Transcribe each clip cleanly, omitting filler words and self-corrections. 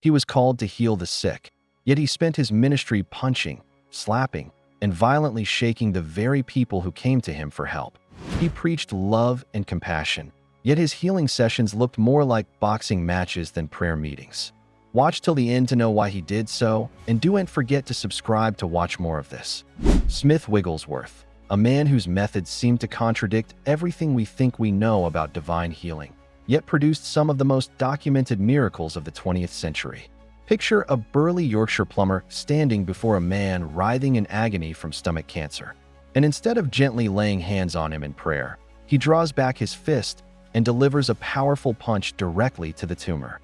He was called to heal the sick, yet he spent his ministry punching, slapping, and violently shaking the very people who came to him for help. He preached love and compassion, yet his healing sessions looked more like boxing matches than prayer meetings. Watch till the end to know why he did so, and don't forget to subscribe to watch more of this. Smith Wigglesworth, a man whose methods seem to contradict everything we think we know about divine healing, yet produced some of the most documented miracles of the 20th century. Picture a burly Yorkshire plumber standing before a man writhing in agony from stomach cancer. And instead of gently laying hands on him in prayer, he draws back his fist and delivers a powerful punch directly to the tumor.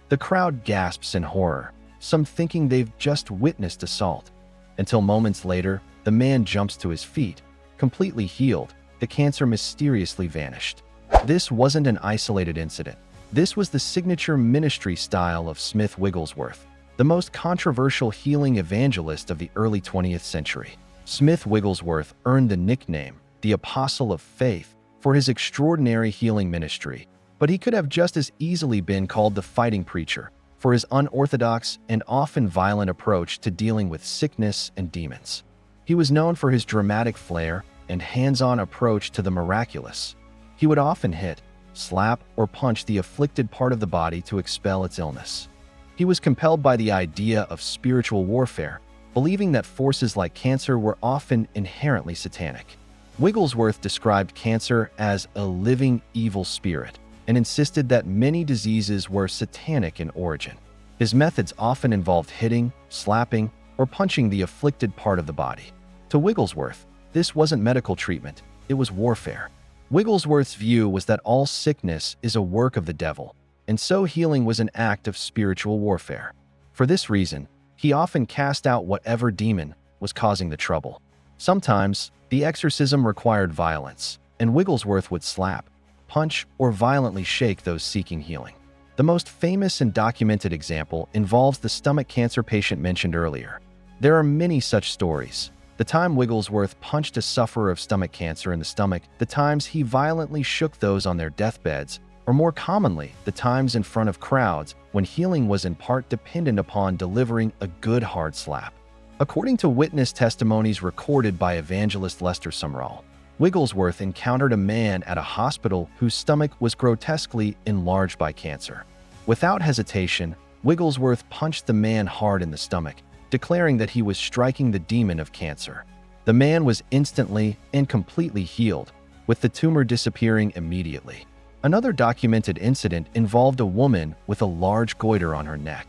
The crowd gasps in horror, some thinking they've just witnessed assault, until moments later, the man jumps to his feet. Completely healed, the cancer mysteriously vanished. This wasn't an isolated incident. This was the signature ministry style of Smith Wigglesworth, the most controversial healing evangelist of the early 20th century. Smith Wigglesworth earned the nickname, the Apostle of Faith, for his extraordinary healing ministry, but he could have just as easily been called the Fighting Preacher for his unorthodox and often violent approach to dealing with sickness and demons. He was known for his dramatic flair and hands-on approach to the miraculous. He would often hit, slap, or punch the afflicted part of the body to expel its illness. He was compelled by the idea of spiritual warfare, believing that forces like cancer were often inherently satanic. Wigglesworth described cancer as a living evil spirit and insisted that many diseases were satanic in origin. His methods often involved hitting, slapping, or punching the afflicted part of the body. To Wigglesworth, this wasn't medical treatment, it was warfare. Wigglesworth's view was that all sickness is a work of the devil, and so healing was an act of spiritual warfare. For this reason, he often cast out whatever demon was causing the trouble. Sometimes, the exorcism required violence, and Wigglesworth would slap, punch, or violently shake those seeking healing. The most famous and documented example involves the stomach cancer patient mentioned earlier. There are many such stories. The time Wigglesworth punched a sufferer of stomach cancer in the stomach, the times he violently shook those on their deathbeds, or more commonly, the times in front of crowds when healing was in part dependent upon delivering a good hard slap. According to witness testimonies recorded by evangelist Lester Sumrall, Wigglesworth encountered a man at a hospital whose stomach was grotesquely enlarged by cancer. Without hesitation, Wigglesworth punched the man hard in the stomach, declaring that he was striking the demon of cancer. The man was instantly and completely healed, with the tumor disappearing immediately. Another documented incident involved a woman with a large goiter on her neck.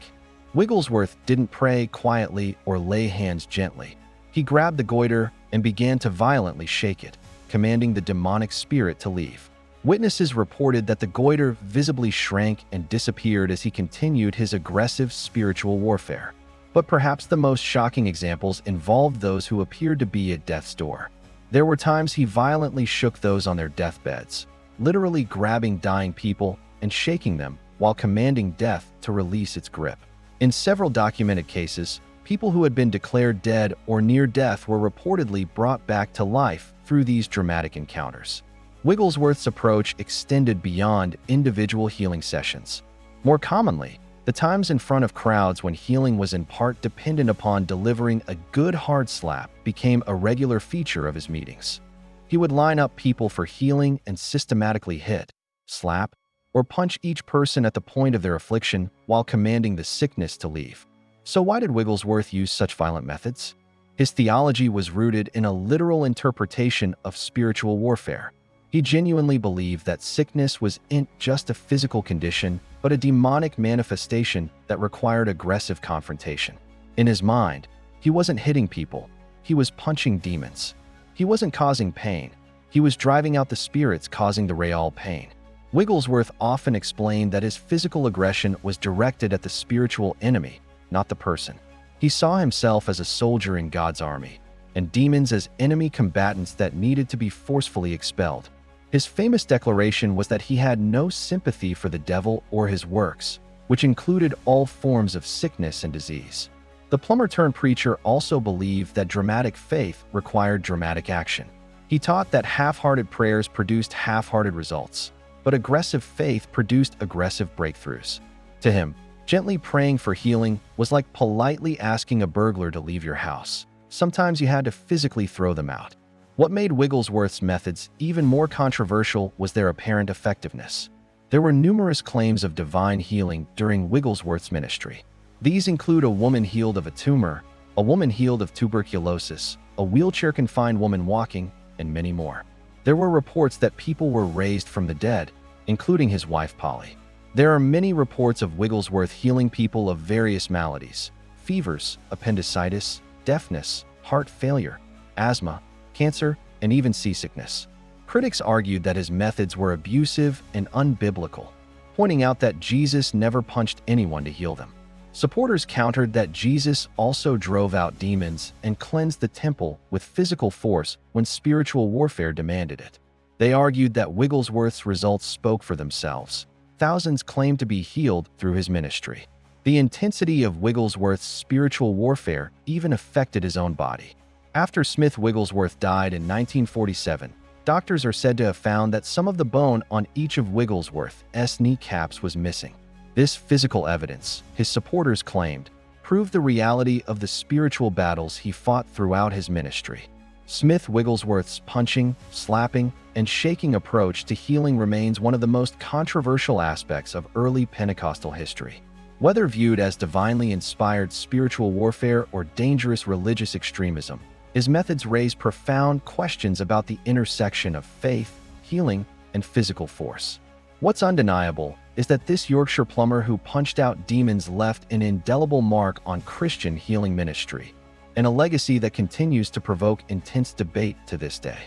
Wigglesworth didn't pray quietly or lay hands gently. He grabbed the goiter and began to violently shake it, commanding the demonic spirit to leave. Witnesses reported that the goiter visibly shrank and disappeared as he continued his aggressive spiritual warfare. But perhaps the most shocking examples involved those who appeared to be at death's door. There were times he violently shook those on their deathbeds, literally grabbing dying people and shaking them while commanding death to release its grip. In several documented cases, people who had been declared dead or near death were reportedly brought back to life through these dramatic encounters. Wigglesworth's approach extended beyond individual healing sessions. More commonly, the times in front of crowds when healing was in part dependent upon delivering a good hard slap became a regular feature of his meetings. He would line up people for healing and systematically hit, slap, or punch each person at the point of their affliction while commanding the sickness to leave. So why did Wigglesworth use such violent methods? His theology was rooted in a literal interpretation of spiritual warfare. He genuinely believed that sickness wasn't just a physical condition, but a demonic manifestation that required aggressive confrontation. In his mind, he wasn't hitting people, he was punching demons. He wasn't causing pain, he was driving out the spirits causing the real pain. Wigglesworth often explained that his physical aggression was directed at the spiritual enemy, not the person. He saw himself as a soldier in God's army, and demons as enemy combatants that needed to be forcefully expelled. His famous declaration was that he had no sympathy for the devil or his works, which included all forms of sickness and disease. The plumber-turned-preacher also believed that dramatic faith required dramatic action. He taught that half-hearted prayers produced half-hearted results, but aggressive faith produced aggressive breakthroughs. To him, Gently praying for healing was like politely asking a burglar to leave your house. Sometimes you had to physically throw them out. What made Wigglesworth's methods even more controversial was their apparent effectiveness. There were numerous claims of divine healing during Wigglesworth's ministry. These include a woman healed of a tumor, a woman healed of tuberculosis, a wheelchair-confined woman walking, and many more. There were reports that people were raised from the dead, including his wife Polly. There are many reports of Wigglesworth healing people of various maladies: fevers, appendicitis, deafness, heart failure, asthma, cancer, and even seasickness. Critics argued that his methods were abusive and unbiblical, pointing out that Jesus never punched anyone to heal them. Supporters countered that Jesus also drove out demons and cleansed the temple with physical force when spiritual warfare demanded it. They argued that Wigglesworth's results spoke for themselves. Thousands claimed to be healed through his ministry. The intensity of Wigglesworth's spiritual warfare even affected his own body. After Smith Wigglesworth died in 1947, doctors are said to have found that some of the bone on each of Wigglesworth's kneecaps was missing. This physical evidence, his supporters claimed, proved the reality of the spiritual battles he fought throughout his ministry. Smith Wigglesworth's punching, slapping, and shaking approach to healing remains one of the most controversial aspects of early Pentecostal history. Whether viewed as divinely inspired spiritual warfare or dangerous religious extremism, his methods raise profound questions about the intersection of faith, healing, and physical force. What's undeniable is that this Yorkshire plumber who punched out demons left an indelible mark on Christian healing ministry, and a legacy that continues to provoke intense debate to this day.